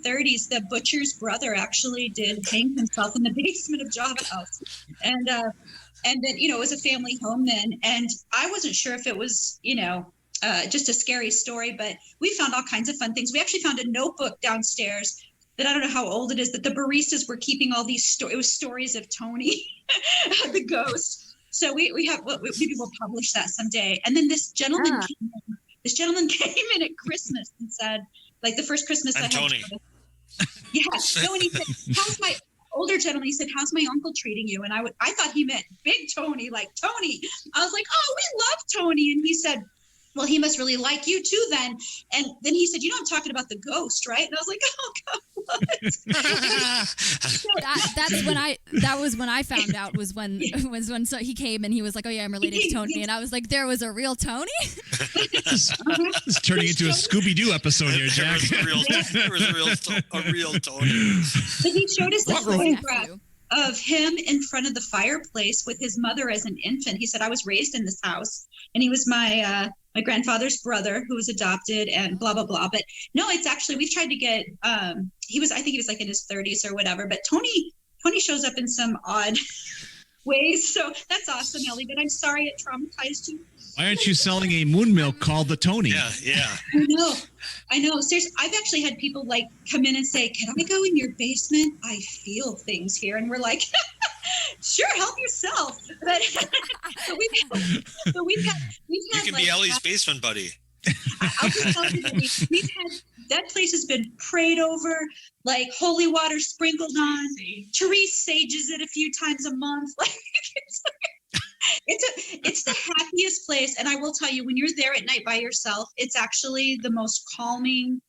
G: 1930s, the butcher's brother actually did hang himself in the basement of Java House, and then it was a family home then, and I wasn't sure if it was just a scary story, but we found all kinds of fun things. We actually found a notebook downstairs that I don't know how old it is, that the baristas were keeping all these it was stories of Tony, the ghost. So maybe we'll publish that someday. And then this gentleman came in at Christmas and said, like the first Christmas
E: I'm
G: I had.
E: Tony.
G: Yeah. No, and he said, how's my older gentleman? He said, how's my uncle treating you? And I thought he meant Big Tony, like Tony. I was like, oh, we love Tony. And he said, well, he must really like you too then. And then he said, I'm talking about the ghost, right? And I was like, oh God, what?
H: that was when I found out was when so he came and he was like, oh yeah, I'm related to Tony. And I was like, there was a real Tony?
D: It's turning into a Scooby-Doo episode here, Jack.
E: There was a real Tony.
G: But he showed us this
H: What
G: photograph of him in front of the fireplace with his mother as an infant. He said, I was raised in this house, and he was my grandfather's brother who was adopted and blah, blah, blah. But no, it's actually, we've tried to get, I think he was like in his 30s or whatever, but Tony shows up in some odd ways. So that's awesome, Ellie, but I'm sorry it traumatized you.
D: Why aren't you selling a moon milk called the Tony?
E: Yeah.
G: I know. Seriously, I've actually had people like come in and say, can I go in your basement? I feel things here. And we're like, sure, help yourself. But we've had
E: You can be Ellie's basement buddy.
G: I'll just tell you, that place has been prayed over, like holy water sprinkled on. Therese sages it a few times a month. Like it's the happiest place. And I will tell you, when you're there at night by yourself, it's actually the most calming,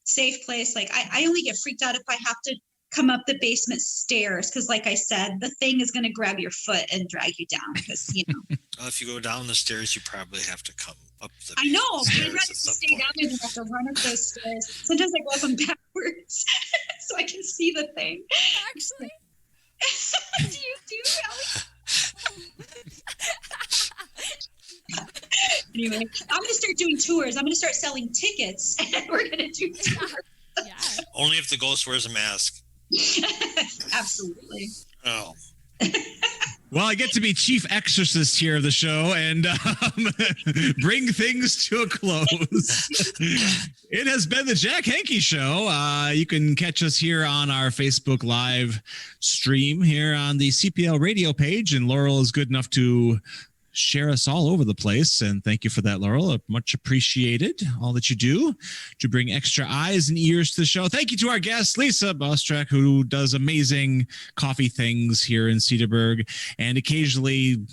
G: safe place. Like I only get freaked out if I have to come up the basement stairs because, like I said, the thing is going to grab your foot and drag you down because
E: Well, if you go down the stairs, you probably have to come up the
G: I know.
E: stairs
G: I'd rather
E: at some
G: stay
E: point.
G: down there than have to run up those stairs. Sometimes I go up them backwards so I can see the thing.
H: Actually.
G: Do you, Ellie? Anyway, I'm going to start doing tours. I'm going to start selling tickets, and we're going to do tours.
H: Yeah.
E: Only if the ghost wears a mask.
G: Absolutely.
E: Oh.
D: Well, I get to be chief exorcist here of the show and bring things to a close. It has been the Jack Henke Show. You can catch us here on our Facebook Live stream here on the CPL radio page, and Laurel is good enough to share us all over the place. And thank you for that, Laurel. Much appreciated, all that you do to bring extra eyes and ears to the show. Thank you to our guest, Lisa Bostrack, who does amazing coffee things here in Cedarburg and occasionally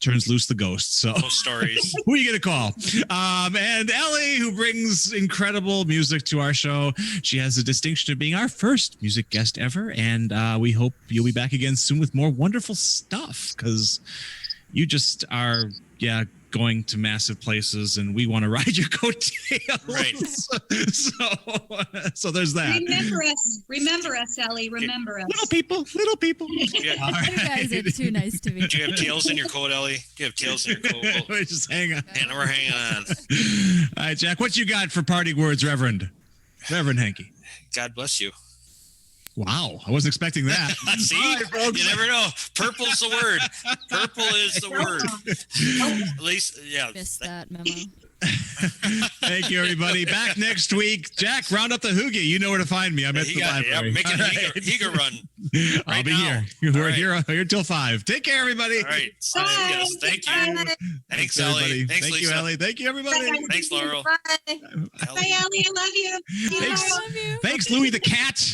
D: turns loose the ghosts. So
E: No stories.
D: who are you going to call? And Ellie, who brings incredible music to our show. She has the distinction of being our first music guest ever. And we hope you'll be back again soon with more wonderful stuff, because you just are, going to massive places, and we want to ride your coattails.
E: Right.
D: So there's that.
G: Remember us, Ellie. Remember us.
D: Little people.
E: Yeah.
D: All
H: You guys are too nice to me.
E: Do you have tails in your coat, Ellie? Do you have tails in your coat?
D: We're just hang on.
E: And we're hanging on.
D: All right, Jack, what you got for parting words, Reverend Henke?
E: God bless you.
D: Wow, I wasn't expecting that.
E: See,
D: All right, folks.
E: you never know. Purple's the word. Purple is the word. At least, yeah.
H: Missed that memo.
D: Thank you, everybody. Back next week. Jack, round up the hoogie. You know where to find me. I'm at the library.
E: Make it
D: All
E: Higa run.
D: I'll
E: right
D: be
E: now.
D: here. We're
E: All
D: here till 5. Take care, everybody.
E: All right. So,
G: Bye.
E: yes, thank you.
G: Bye.
E: Thanks, Ellie.
D: everybody.
E: Thanks,
D: Thank
E: Lisa.
D: you, Ellie. Thank you, everybody.
E: Thanks, Laurel.
F: Bye.
G: Bye, Ellie. I love you.
D: Thanks.
H: I love you.
D: Thanks, Louie the cat.